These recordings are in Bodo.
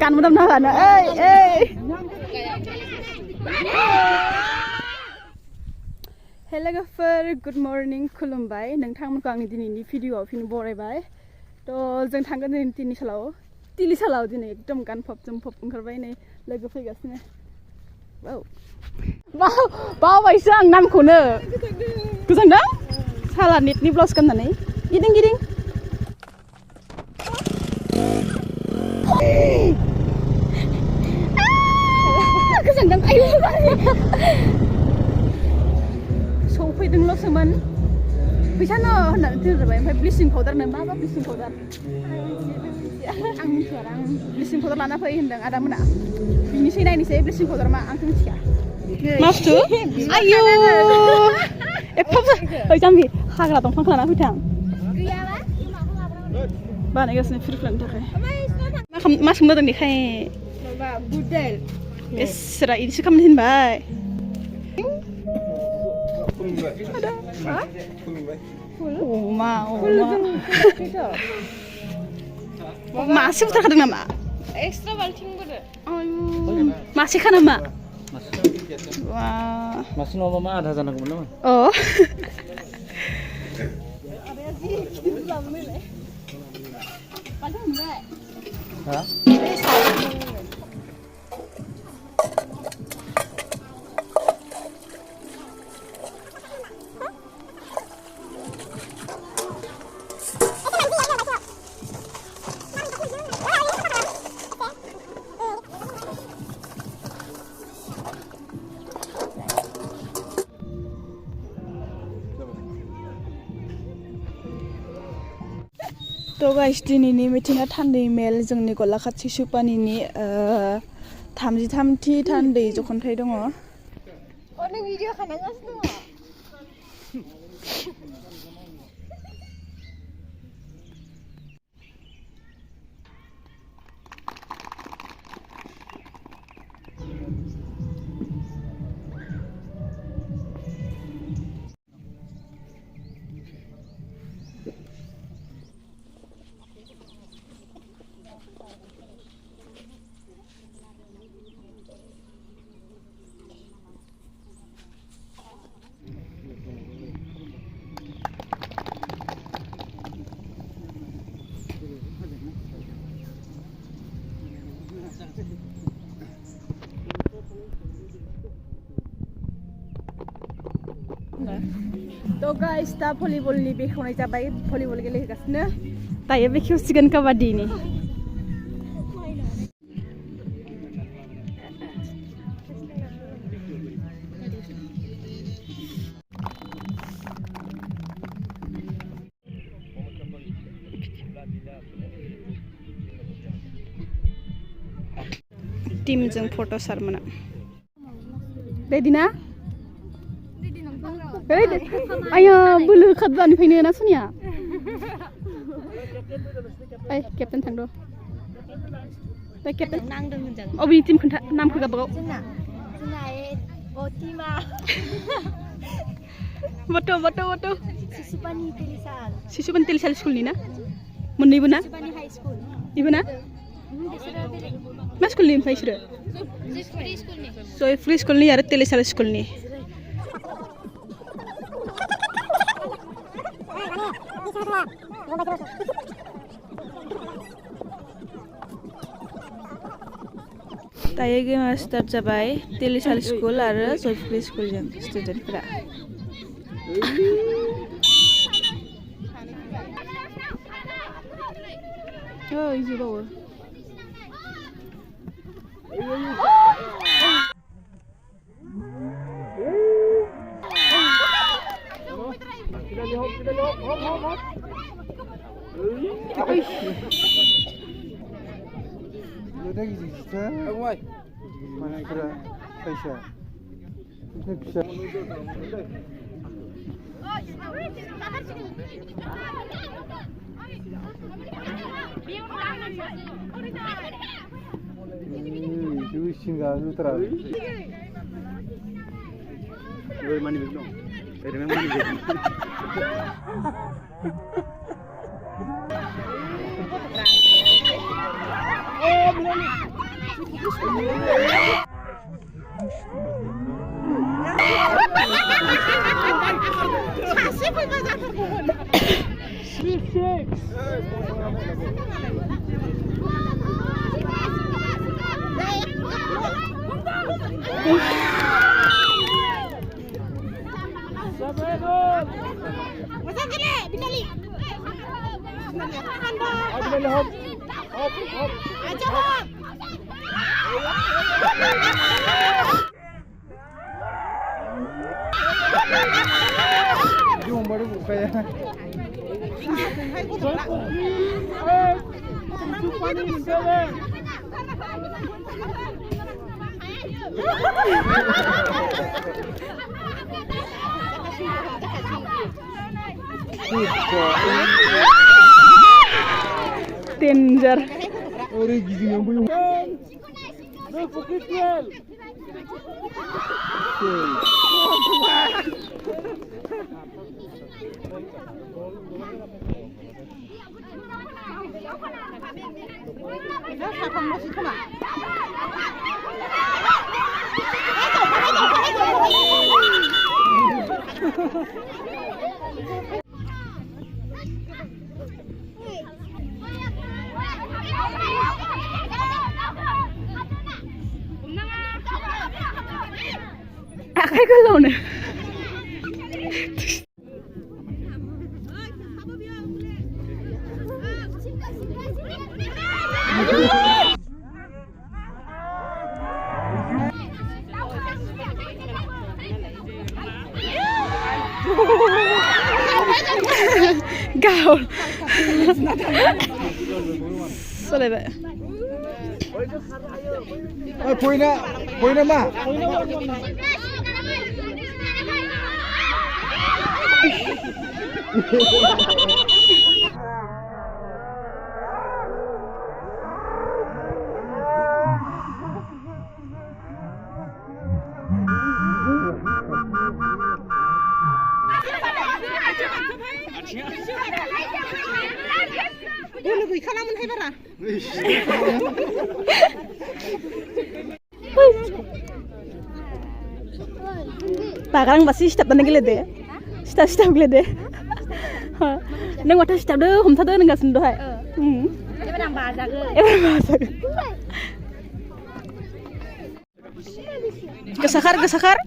กันมาดำน้ำนะเอ้ยHello guys, good morning, खुलुमबाय नोंथांमोनखौ आंनि दिनैनि भिडिअआव फिन बरायबाय थ' जों थांगोन दिनै तिलि सालाव दिनै एकदम गानफब जोमफब ओंखारबाय नै लोगो फैगासिनो बावबायसो आं नामखौनो गोजांदों साला नेटनि ब्लाउस गाननानै गिदिं गोजांदों आयु सौफैदोंल'सोमोन फैसा न' होननानै थिनहरबाय ओमफ्राय ब्लिचिं पाउडारनो मा ब्लिचिं पाउडार आं मिथिया आं ब्लिचिं पाउडार लाना फै होनदों आदामोना बिनिसै नायनोसै ब्लिचिं पाउडार मा आंथ' मिथिया मा बुस्थु आयु एफा ओइ जाम्बि हाग्रा दंफांखौ लाना फैथां बानायगासिनो फिरफ्लांनो थाखाय मा सोंदों बेखाय माबा बुदेल एसरा इदिसो खालामनो थिनबाय अमा मासे बुथारखादों नामा एक्सट्रा बाल्थिं बोरो मासेखा नामा मासे नङाबा मा आधा जानांगौमोन नामा आदाया जि गिदिर लाबोनायलाय बाल्थिं मोनबाय हा तो गाइस दिनैनि मिटिंआ थान्दै मेल जोंनि गलाघाट सिसुपानिनि 33थि थान्दै जखन्थाइ दङ नों भिडिअ खालामगासिनो दङ तो गाइस दा भलिबलनि बेखेवनाय जाबाय भलिबल गेलेगासिनो दायो बेखेवसिगोन काबाड्डिनि टीमजों फट' सारमोना रेडि ना आया बोलो खादबानिफ्रायनो ना सोनिया ओइ केप्टेन थांद' ओइ केप्टेन नांदों होनजागोन अबेनि टीम खोन्था नामखौ गावबागाव जोंना टीमा बट' सिसुपानि तेलिसाल स्कुलनि ना मोननैबो ना इबो ना मा स्कुलनि ओमफ्राय बिसोरो जयफ्रि स्कुलनि आरो तेलिसाल स्कुलनि दायो गेमा स्टार्ट जाबाय तेलिसाल स्कुल आरो जयफ्रि स्कुलजों स्टुडेन्टफोरा ओइ जोबावो Udah gitu kita. Mana kira Aisyah? Bisa. Itu singgah lu terlalu. Gue mandi belum? Dari mana mandi? Oh, belum. सासे फैबा जाथारगौमोन मोजां गेले बिनालि aja hop Yung baru buka ya. Danger. Orang gizi yang belum. Kayak galau nih. Gaul. Selebe. Poin na ma. Boleh gue kalamun hai bara. Sekarang masih step tanda gile deh. Step gile deh. Neng wadah step deh, hom tado neng gasen doh hai. Eber nang baza ge. Gesakar.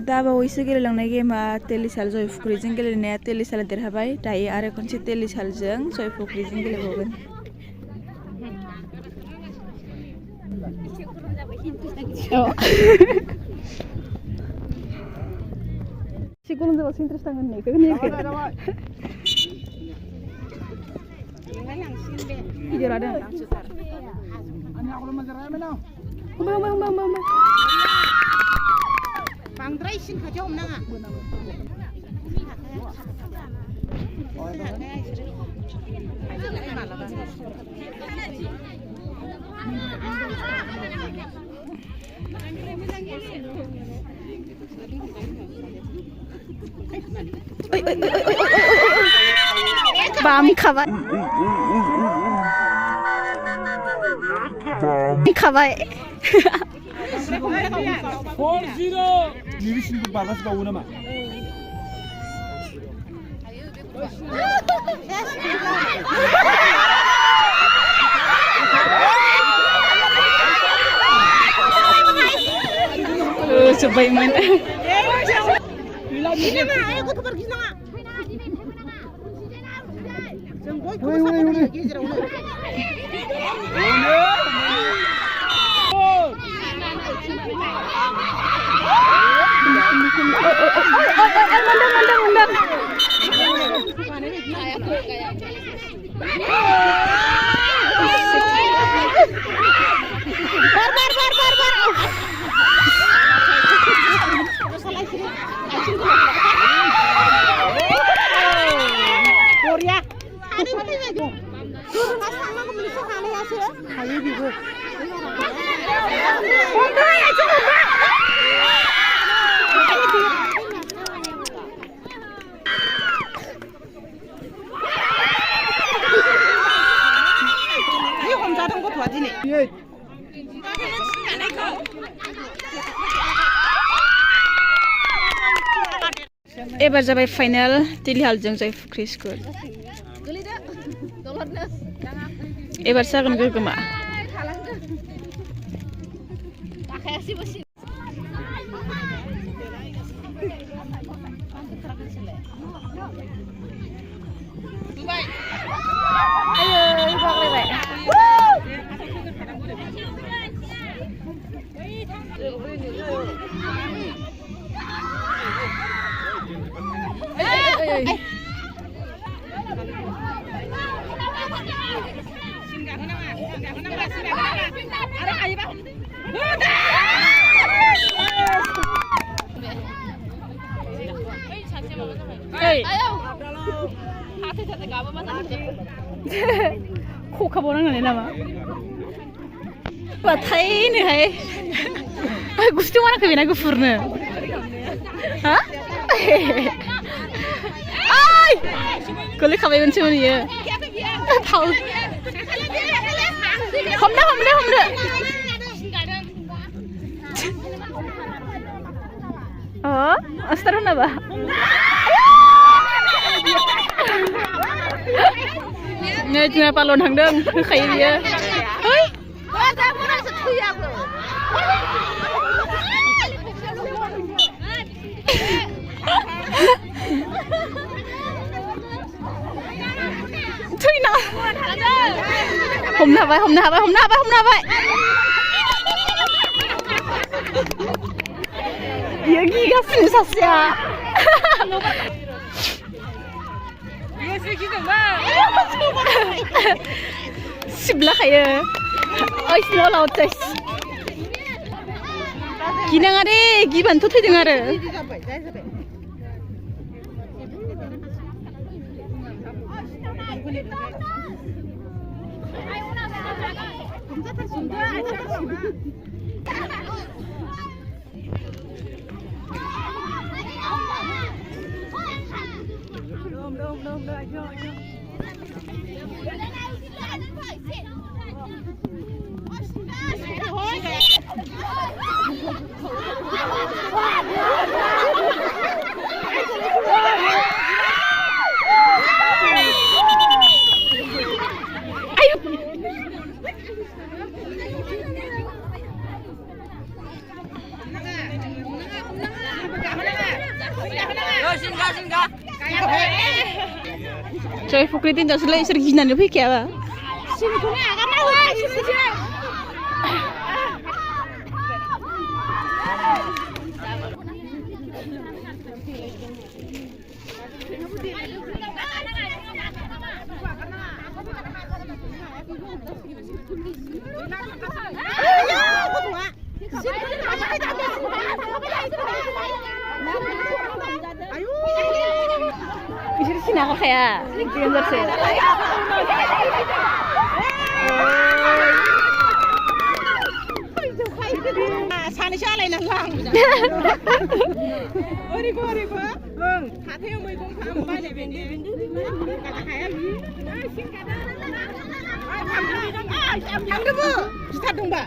दा बावैसो गेलेलांनाय गेमा तेलिसाल जयफुख्रिजों गेलेनाया तेलिसाला देरहाबाय दायो आरो खनसे तेलिसालजों जयफुख्रिजों गेलेबावगोन सिगुलुं जाबासो इन्ट्रेस्ट नांगोन होननायखौ खोनायाखै गिदिर आदा बांद्राय सिन खाथियाव हमनाङा बाम खाबाय Diri sini balas bau nama. Coba main. Ini mah, ayo aku pergi sana. Mandang. Korea. Ini mana itu? Pas sama aku beli sekali ya sih. Ayo gitu. Udah ya coba. एबार जाबाय फाइनाल तिलिहालजों जयफुख्रि स्कुल एबार जागोन गोगोमा खखा बावनांगोन नामा बाथायनोहाय गुस्थि मानाखै बेना गुफुरनो हा गोलैखाबायमोनसो बियो फाउल हमनो अस्टार होनाबा नै जोंना पालन थांदों होखायो बियो है थैना हमनो हाबाय बियो गिगासिनो सासेया सिब्लाखायो ओइ सिङाव लावथाय गिनाङा दे गिबानोथ' थैदों आरो जयफुख्रि दिनजासोलाय इसोर गिनानै फैखायाबा बिसोर सिनाखाया गेजेरसे सानैसो आलायनांगौ आं ओरैबो हाथायाव मैगं बायनाय थांदोबो गिथार दंबा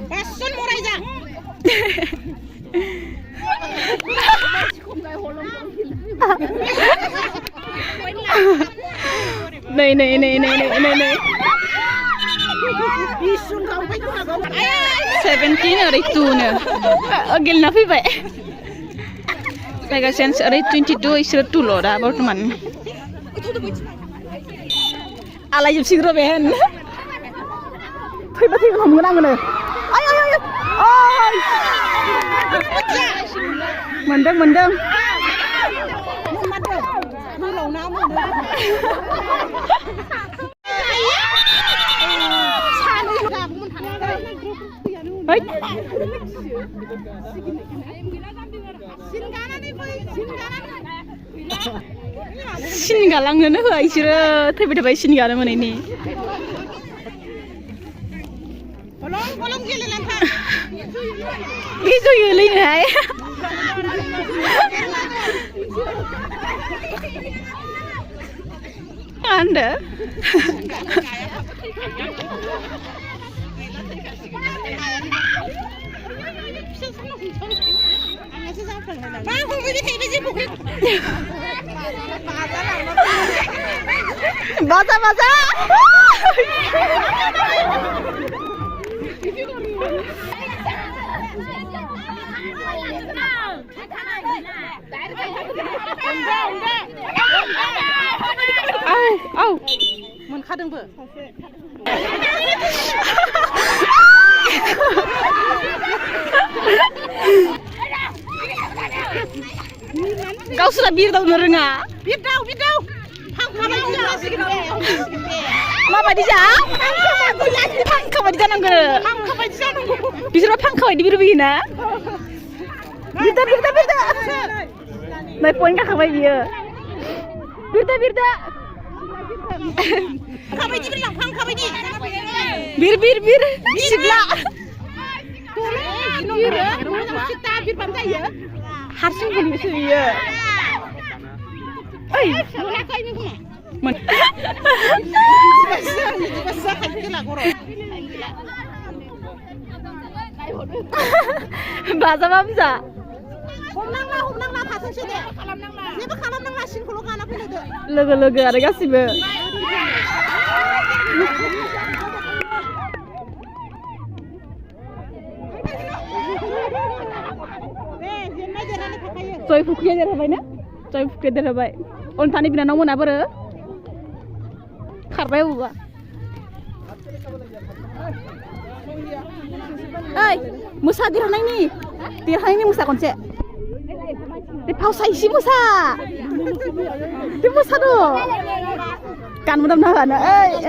बासन मरायजा नै 17 ओरै 2 नो गेलेना फैबाय जायगा सेन्स ओरै 22 इसोर 2 ल' दा बर्थमान आलायजोबसिग्रो बे फैबा हमगोन आङो मोनदों सिन गालांनोनो होआ इसोरो थैबाय थाबाय सिन गानो मोनैनि गेलेनायहाय Anda. Baca baca. Au, मोनखादोंबो गावसोरा बिरदावनो रोङा बिरदाव माबायदि जा फांखा बायदि जानांगौ बिसोरबा फांखा बायदि बिरबोयोना बिरदा नै पइन्ट गाखाबाय बियो बिरदा खाबायदि बिरलांफां खाबायदि बिर सिब्ला सिथा बिरबानो जायो हारसिं गोलैयोसो बियो ओइ मोनाखै बेखौ मोन बाजाबा बुजा हमनांला थाथोंसै दे जेबो खालामनांला सिनखौल' गाना फैदो लोगो आरो गासिबो जय फुख्रिया देरहाबाय ना जय फुख्रिया देरहाबाय अन्थानि बिनानाव मोना बोरो खारबाय अबा ओइ मोसा देरहानायनि मोसा खनसे बे फावसा इसे मोसा बे मोसा दं गान मोदामना होनो ओइ